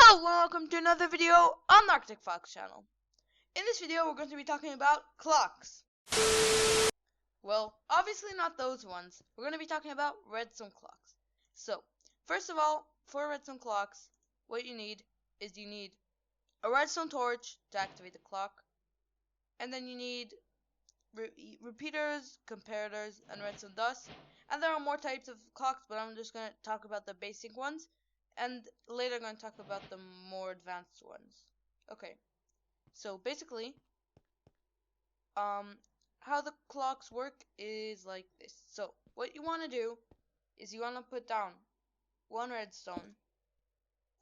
Hello, welcome to another video on the Arctic Fox channel. In this video, we're going to be talking about clocks. Well, obviously not those ones. We're going to be talking about redstone clocks. So, first of all, for redstone clocks, what you need is a redstone torch to activate the clock, and then you need repeaters, comparators, and redstone dust. And there are more types of clocks, but I'm just going to talk about the basic ones. And later I'm going to talk about the more advanced ones. Okay, so basically, how the clocks work is like this. So what you want to do is you want to put down one redstone,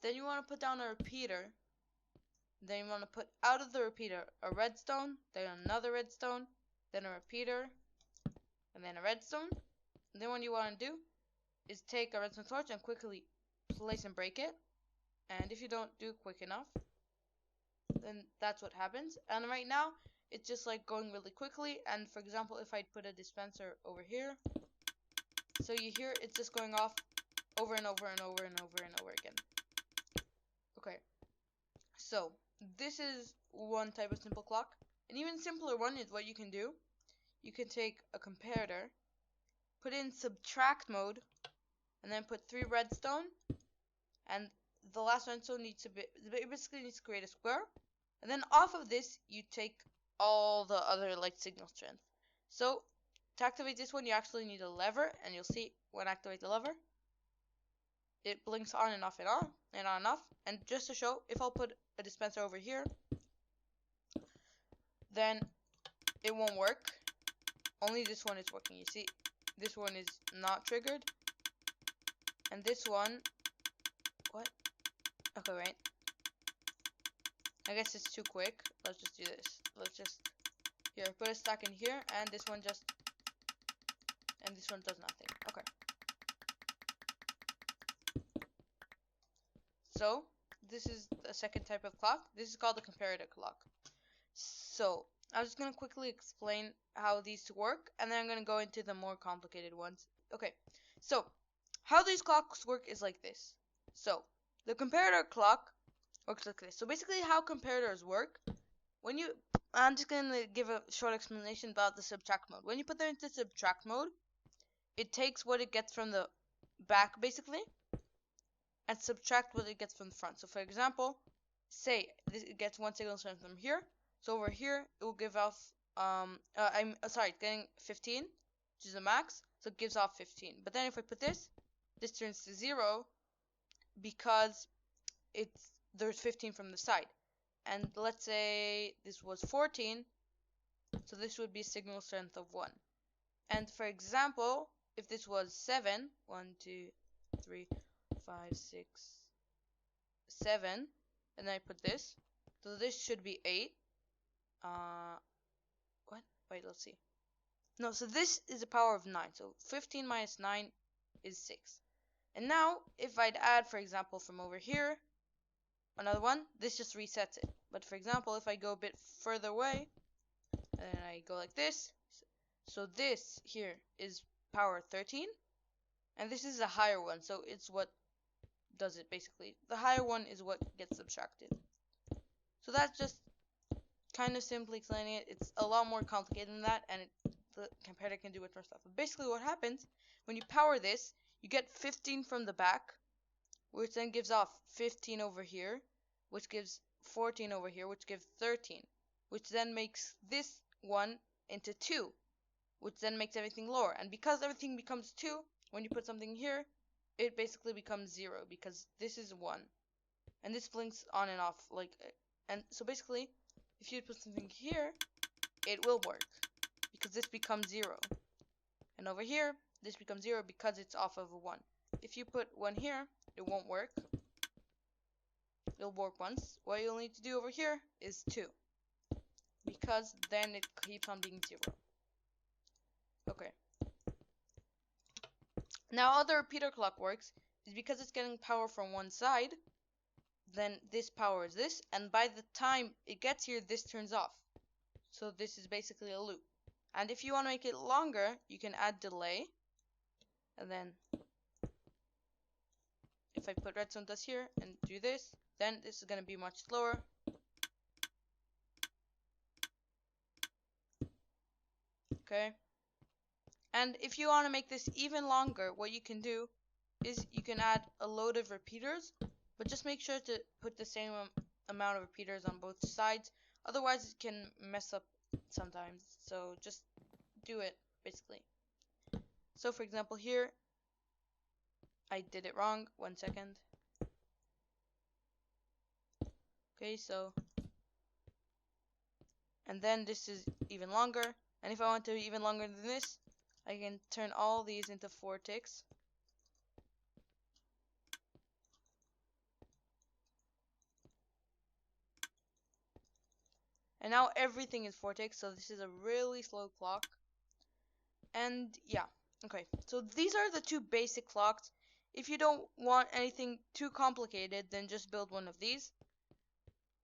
then you want to put down a repeater, then you want to put out of the repeater a redstone, then another redstone, then a repeater, and then a redstone. And then what you want to do is take a redstone torch and quickly place and break it. And if you don't do it quick enough, then that's what happens. And right now, it's just like going really quickly. And for example, if I put a dispenser over here, so you hear it's just going off over and over and over and over and over again. Okay, so this is one type of simple clock. An even simpler one is what you can do. You can take a comparator, put in subtract mode, and then put 3 redstone, and the last redstone needs to basically needs to create a square, and then off of this you take all the other like signal strength. So to activate this one, you actually need a lever, and you'll see when I activate the lever, it blinks on and off and on and on and off. And just to show, if I'll put a dispenser over here, then it won't work. Only this one is working. You see, this one is not triggered, and this one, what? Okay, right. I guess it's too quick. Let's just do this. Let's just, here, put a stack in here, and this one just, and this one does nothing. Okay. So, this is the second type of clock. This is called the comparator clock. So, I'm just going to quickly explain how these work, and then I'm going to go into the more complicated ones. Okay, so, how these clocks work is like this. So, the comparator clock works like this. So basically how comparators work, I'm just going to give a short explanation about the subtract mode. When you put them into subtract mode, it takes what it gets from the back basically and subtract what it gets from the front. So for example, say it gets one signal strength from here. So over here it will give off it's getting 15, which is the max, so it gives off 15. But then if I put this turns to 0 because there's 15 from the side. And let's say this was 14, so this would be signal strength of 1. And for example, if this was 7, 1, 2, 3, 5, 6, 7, and then I put this, so this should be 8. What? Wait, let's see. No, so this is a power of 9, so 15 minus 9 is 6. And now, if I'd add, for example, from over here, another one, this just resets it. But for example, if I go a bit further away, and I go like this, so this here is power 13, and this is a higher one, so it's what does it basically. The higher one is what gets subtracted. So that's just kind of simply explaining it. It's a lot more complicated than that, and the comparator can do much more stuff. But basically what happens, when you power this, you get 15 from the back, which then gives off 15 over here, which gives 14 over here, which gives 13, which then makes this one into 2, which then makes everything lower. And because everything becomes 2, when you put something here, it basically becomes 0, because this is 1. And this blinks on and off, and so basically, if you put something here, it will work, because this becomes 0. And over here, this becomes 0 because it's off of a 1. If you put 1 here, it won't work. It'll work once. What you'll need to do over here is 2, because then it keeps on being 0. Okay. Now how the repeater clock works is because it's getting power from one side, then this powers this, and by the time it gets here, this turns off. So this is basically a loop. And if you want to make it longer, you can add delay, and then if I put redstone dust here and do this, then this is going to be much slower. Okay. And if you want to make this even longer, what you can do is you can add a load of repeaters, but just make sure to put the same amount of repeaters on both sides. Otherwise, it can mess up sometimes. So just do it, basically. So for example, here, I did it wrong. 1 second. Okay, so, and then this is even longer. And if I want to be even longer than this, I can turn all these into 4 ticks. And now everything is 4 ticks, so this is a really slow clock. And yeah, okay. So these are the 2 basic clocks. If you don't want anything too complicated, then just build one of these.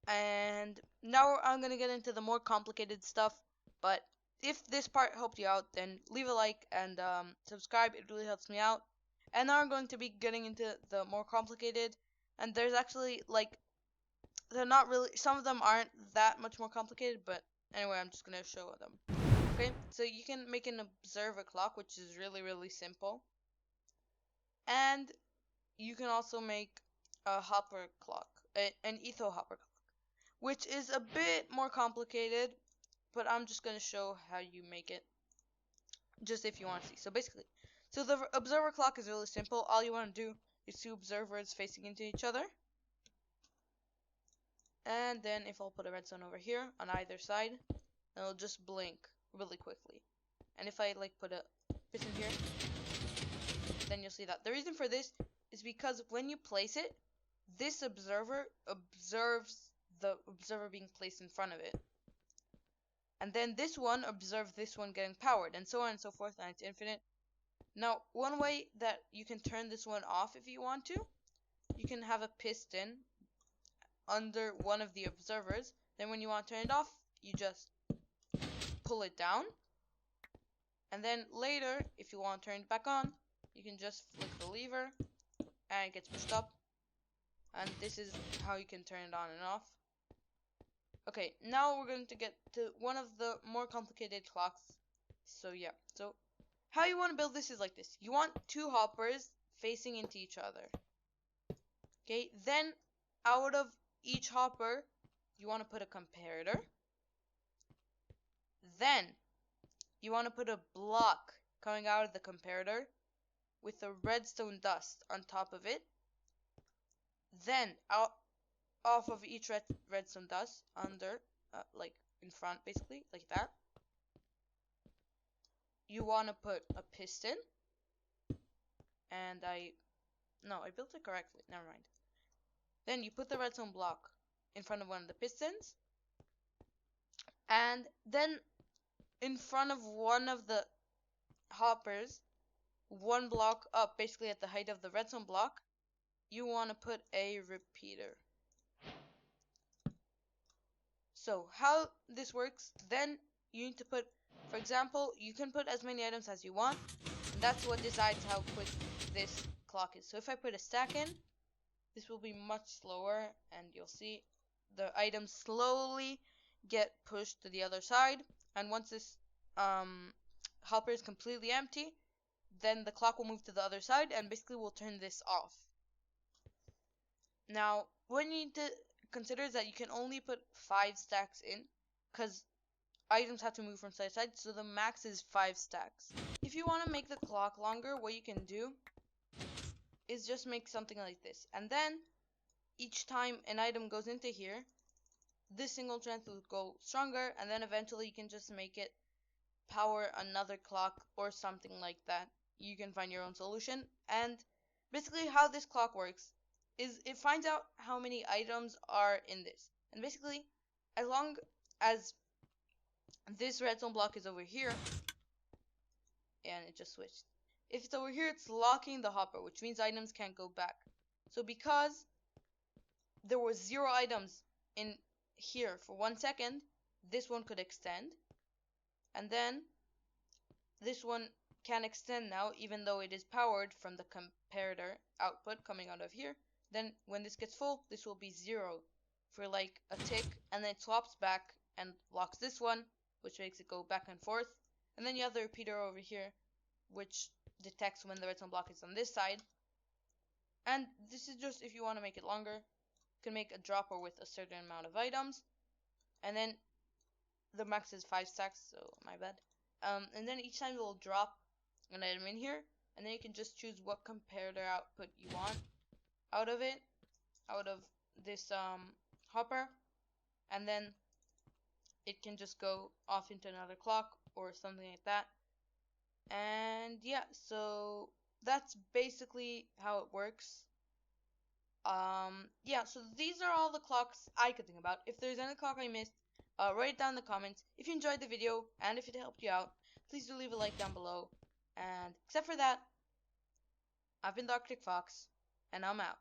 And now I'm going to get into the more complicated stuff. But if this part helped you out, then leave a like and subscribe. It really helps me out. And now I'm going to be getting into the more complicated. And there's actually, like, they're not really, some of them aren't that much more complicated, but anyway, I'm just going to show them. Okay, so you can make an observer clock, which is really, really simple. And you can also make a hopper clock, an etho hopper clock, which is a bit more complicated, but I'm just going to show how you make it, just if you want to see. So basically, so the observer clock is really simple. All you want to do is 2 observers facing into each other. And then if I'll put a redstone over here on either side, it'll just blink really quickly. And if I like put a piston here, then you'll see that. The reason for this is because when you place it, this observer observes the observer being placed in front of it. And then this one observes this one getting powered, and so on and so forth, and it's infinite. Now, one way that you can turn this one off if you want to, you can have a piston under one of the observers. Then when you want to turn it off, you just pull it down. And then later, if you want to turn it back on, you can just flick the lever and it gets pushed up. And this is how you can turn it on and off. Okay, now we're going to get to one of the more complicated clocks. So yeah, so how you want to build this is like this. You want 2 hoppers facing into each other. Okay, then out of each hopper, you want to put a comparator. Then you want to put a block coming out of the comparator with a redstone dust on top of it. Then off of each redstone dust under, like in front, basically, like that, you want to put a piston. And I built it correctly, never mind. Then you put the redstone block in front of one of the pistons, and then in front of one of the hoppers, 1 block up, basically at the height of the redstone block, you want to put a repeater. So how this works, then you need to put, for example, you can put as many items as you want, and that's what decides how quick this clock is. So if I put a stack in, this will be much slower, and you'll see the items slowly get pushed to the other side. And once this hopper is completely empty, then the clock will move to the other side, and basically we'll turn this off. Now, what you need to consider is that you can only put 5 stacks in, because items have to move from side to side, so the max is 5 stacks. If you want to make the clock longer, what you can do is just make something like this. And then, each time an item goes into here, this single strength will go stronger, and then eventually you can just make it power another clock or something like that. You can find your own solution. And basically how this clock works is it finds out how many items are in this. And basically, as long as this redstone block is over here, and it just switched. If it's over here, it's locking the hopper, which means items can't go back. So because there were 0 items in here for 1 second, this one could extend. And then this one can extend now, even though it is powered from the comparator output coming out of here. Then when this gets full, this will be 0 for like a tick, and then it swaps back and locks this one, which makes it go back and forth. And then you have the repeater over here, which detects when the redstone block is on this side. And this is just if you want to make it longer. You can make a dropper with a certain amount of items, and then the max is 5 stacks, so my bad. And then each time it will drop an item in here, and then you can just choose what comparator output you want out of it, out of this hopper, and then it can just go off into another clock or something like that. And yeah, so that's basically how it works. Yeah, so these are all the clocks I could think about. If there's any clock I missed, write it down in the comments. If you enjoyed the video and if it helped you out, please do leave a like down below. And except for that, I've been Dr. Fox, and I'm out.